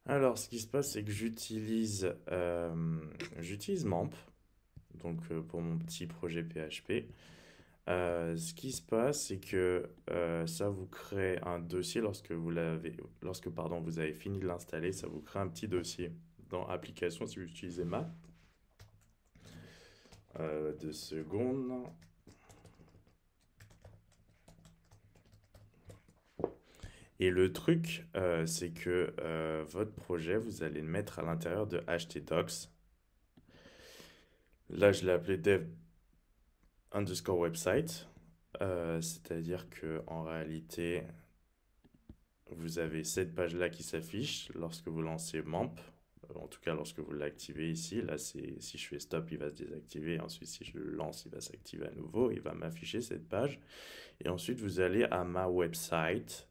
Alors, ce qui se passe, c'est que j'utilise MAMP, donc pour mon petit projet PHP. Ce qui se passe, c'est que ça vous crée un dossier lorsque vous avez fini de l'installer, ça vous crée un petit dossier dans application si vous utilisez Mac. 2 secondes. Et le truc, c'est que votre projet, vous allez le mettre à l'intérieur de htdocs. Là, je l'ai appelé dev underscore website. C'est-à-dire que en réalité, vous avez cette page-là qui s'affiche lorsque vous lancez MAMP. En tout cas, lorsque vous l'activez ici. Là, si je fais stop, il va se désactiver. Ensuite, si je le lance, il va s'activer à nouveau. Il va m'afficher cette page. Et ensuite, vous allez à ma website.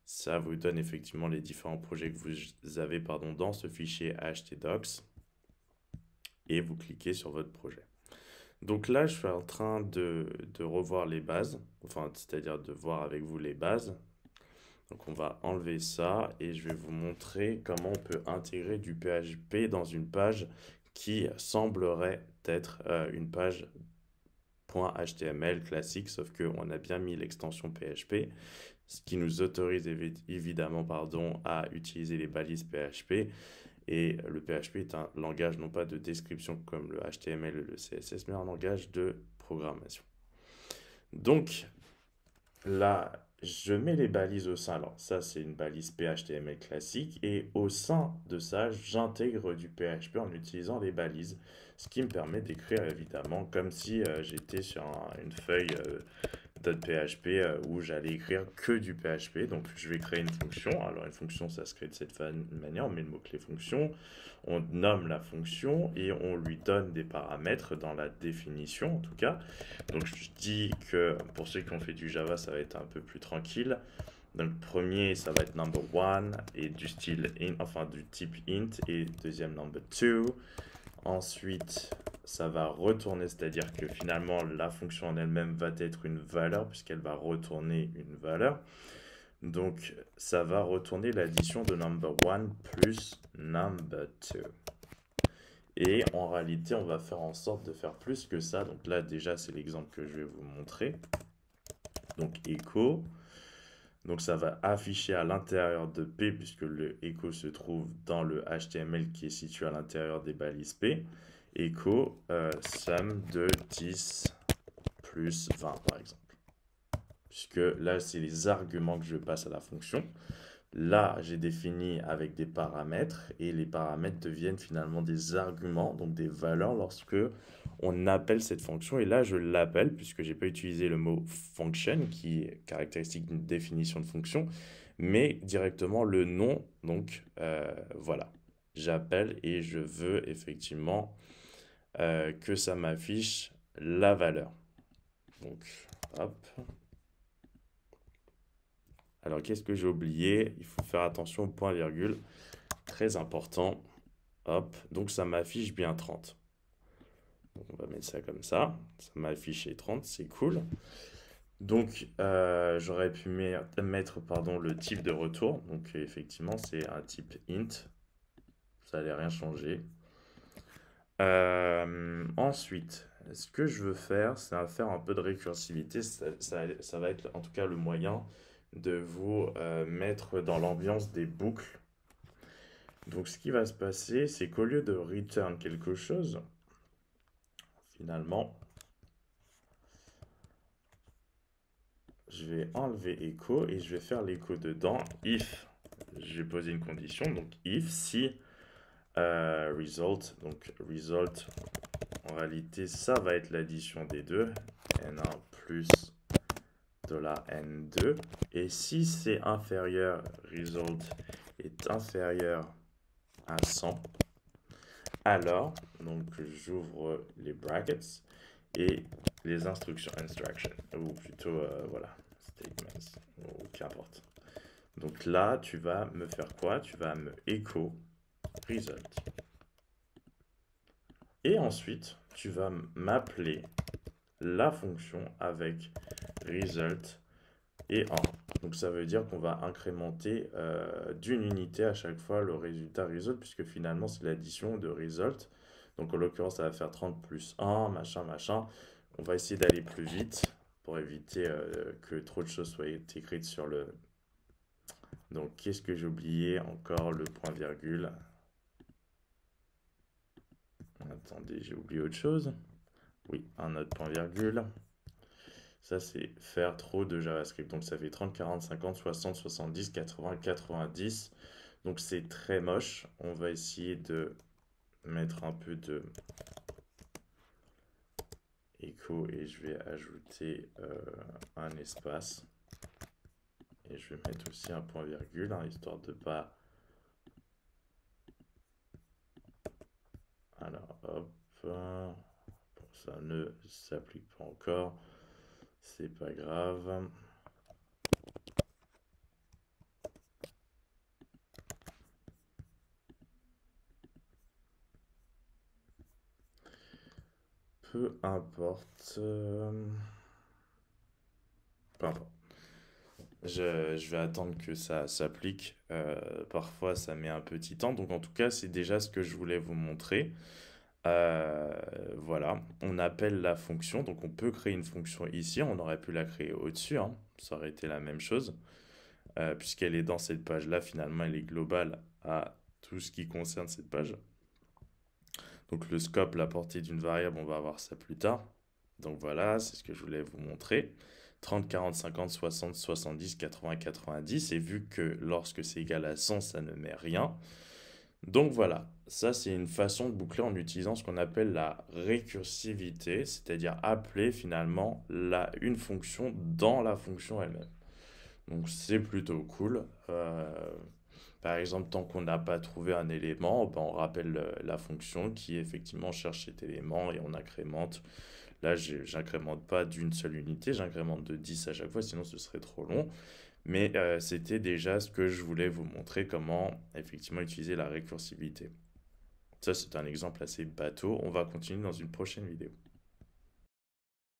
Ça vous donne effectivement les différents projets que vous avez dans ce fichier htdocs. Et vous cliquez sur votre projet. Donc là, je suis en train de revoir les bases, enfin, c'est-à-dire de voir avec vous les bases. Donc on va enlever ça et je vais vous montrer comment on peut intégrer du PHP dans une page qui semblerait être une page .html classique, sauf qu'on a bien mis l'extension PHP, ce qui nous autorise évidemment à utiliser les balises PHP. Et le PHP est un langage non pas de description comme le HTML et le CSS, mais un langage de programmation. Donc là, je mets les balises au sein. Alors ça, c'est une balise PHTML classique. Et au sein de ça, j'intègre du PHP en utilisant les balises. Ce qui me permet d'écrire évidemment comme si j'étais sur une feuille .php où j'allais écrire que du PHP. Donc je vais créer une fonction. Alors une fonction, ça se crée de cette manière. On met le mot-clé fonction, on nomme la fonction et on lui donne des paramètres dans la définition en tout cas. Donc je dis que pour ceux qui ont fait du Java, ça va être un peu plus tranquille. Donc premier, ça va être number one et du style enfin du type int, et deuxième number two. Ensuite, ça va retourner, c'est-à-dire que finalement la fonction en elle-même va être une valeur puisqu'elle va retourner une valeur. Donc ça va retourner l'addition de number one plus number two. Et en réalité, on va faire en sorte de faire plus que ça. Donc là, déjà, c'est l'exemple que je vais vous montrer. Donc echo. Donc ça va afficher à l'intérieur de P, puisque le echo se trouve dans le HTML qui est situé à l'intérieur des balises P. Echo, somme de 10 plus 20, par exemple. Puisque là, c'est les arguments que je passe à la fonction. Là, j'ai défini avec des paramètres et les paramètres deviennent finalement des arguments, donc des valeurs lorsque on appelle cette fonction. Et là, je l'appelle puisque j'ai pas utilisé le mot function qui est caractéristique d'une définition de fonction, mais directement le nom. Donc voilà, j'appelle et je veux effectivement que ça m'affiche la valeur. Donc hop. Alors, qu'est-ce que j'ai oublié? Il faut faire attention au point virgule. Très important. Hop. Donc, ça m'affiche bien 30. Donc, on va mettre ça comme ça. Ça m'a affiché 30. C'est cool. Donc, j'aurais pu mettre le type de retour. Donc, effectivement, c'est un type int. Ça n'allait rien changer. Ensuite, ce que je veux faire, c'est faire un peu de récursivité. Ça va être en tout cas le moyen de vous mettre dans l'ambiance des boucles. Donc ce qui va se passer, c'est qu'au lieu de return quelque chose, finalement, je vais enlever echo et je vais faire l'écho dedans. If, je vais poser une condition, donc if, si result, donc result, en réalité, ça va être l'addition des deux, n1 plus $n2, et si c'est inférieur, result est inférieur à 100, alors, donc j'ouvre les brackets et les instructions, ou plutôt, voilà, statements, ou qu'importe. Donc là, tu vas me faire quoi? Tu vas me echo result. Et ensuite, tu vas m'appeler la fonction avec result et 1. Donc ça veut dire qu'on va incrémenter d'une unité à chaque fois le résultat result, puisque finalement c'est l'addition de result. Donc en l'occurrence ça va faire 30 plus 1, machin, machin. On va essayer d'aller plus vite pour éviter que trop de choses soient écrites sur le... Donc qu'est-ce que j'ai oublié? Encore le point virgule. Attendez, j'ai oublié autre chose. Oui, un autre point virgule. Ça, c'est faire trop de JavaScript. Donc, ça fait 30, 40, 50, 60, 70, 80, 90. Donc, c'est très moche. On va essayer de mettre un peu de écho et je vais ajouter un espace. Et je vais mettre aussi un point virgule, hein, histoire de pas... Alors, hop. Bon, ça ne s'applique pas encore. C'est pas grave. Peu importe. Peu importe. Je vais attendre que ça s'applique. Parfois, ça met un petit temps. Donc, en tout cas, c'est déjà ce que je voulais vous montrer. Voilà, on appelle la fonction. Donc, on peut créer une fonction ici. On aurait pu la créer au-dessus, hein. Ça aurait été la même chose. Puisqu'elle est dans cette page-là, finalement, elle est globale à tout ce qui concerne cette page. Donc, le scope, la portée d'une variable, on va voir ça plus tard. Donc, voilà, c'est ce que je voulais vous montrer. 30, 40, 50, 60, 70, 80, 90. Et vu que lorsque c'est égal à 100, ça ne met rien. Donc voilà, ça c'est une façon de boucler en utilisant ce qu'on appelle la récursivité, c'est-à-dire appeler finalement une fonction dans la fonction elle-même. Donc c'est plutôt cool. Par exemple, tant qu'on n'a pas trouvé un élément, ben, on rappelle la fonction qui effectivement cherche cet élément et on incrémente. Là, j'incrémente pas d'une seule unité, j'incrémente de 10 à chaque fois, sinon ce serait trop long. Mais c'était déjà ce que je voulais vous montrer, comment effectivement utiliser la récursivité. Ça, c'est un exemple assez bateau. On va continuer dans une prochaine vidéo.